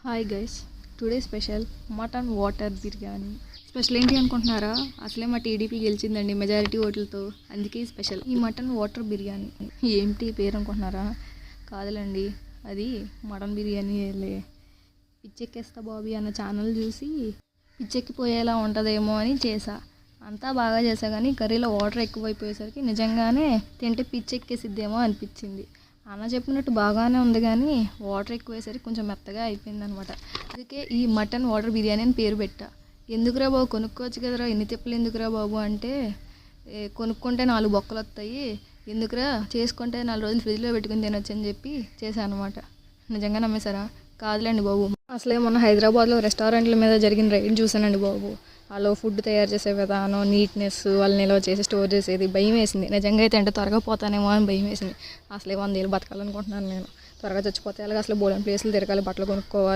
Hi guys, today special mutton water biryani. Special ఏంటి అనుకుంటున్నారా? అసలే మా టీడీపీ గెలిచిందండి మెజారిటీ ఓట్లతో, అందుకే స్పెషల్ ఈ మటన్ వాటర్ బిర్యానీ. ఏంటి పేరు అనుకుంటున్నారా? కాదులండి, అది మటన్ బిర్యానీ. పిచ్చెక్కేస్తా బాబీ అన్న ఛానల్ చూసి పిచ్చెక్కిపోయేలా ఉంటుందేమో అని చేసా. అంతా బాగా చేసా, కానీ కర్రీలో వాటర్ ఎక్కువైపోయేసరికి నిజంగానే తింటే పిచ్చెక్కేసిద్దేమో అనిపించింది. అన్న చెప్పినట్టు బాగానే ఉంది, కానీ వాటర్ ఎక్కువేసరికి కొంచెం మెత్తగా అయిపోయింది అనమాట. అందుకే ఈ మటన్ వాటర్ బిర్యానీ అని పేరు పెట్టా. ఎందుకురా బాబు, కొనుక్కోవచ్చు కదరా, ఎన్ని తిప్పలు ఎందుకురా బాబు అంటే, కొనుక్కుంటే 4 బొక్కలు వస్తాయి, ఎందుకురా చేసుకుంటే 4 రోజులు ఫ్రిడ్జ్లో పెట్టుకుని తినొచ్చు అని చెప్పి చేశాను అనమాట. నిజంగా నమ్మేశారా? కాదులేండి బాబు, అసలే మొన్న హైదరాబాద్లో రెస్టారెంట్ల మీద జరిగిన రైడ్ చూసానండి బాబు. వాళ్ళు ఫుడ్ తయారు చేసే విధానం, నీట్నెస్, వాళ్ళని నిల్వ చేసి స్టోర్ చేసేది భయం వేసింది. నిజంగా అయితే అంటే త్వరగా పోతానేమో అని భయం వేసింది. అసలే 100 ఏళ్ళు బతకాలనుకుంటున్నాను నేను. త్వరగా చచ్చిపోతే అలాగే అసలు బోలెని ప్లేసులు తిరగాలి, బట్టలు కొనుక్కోవాలి.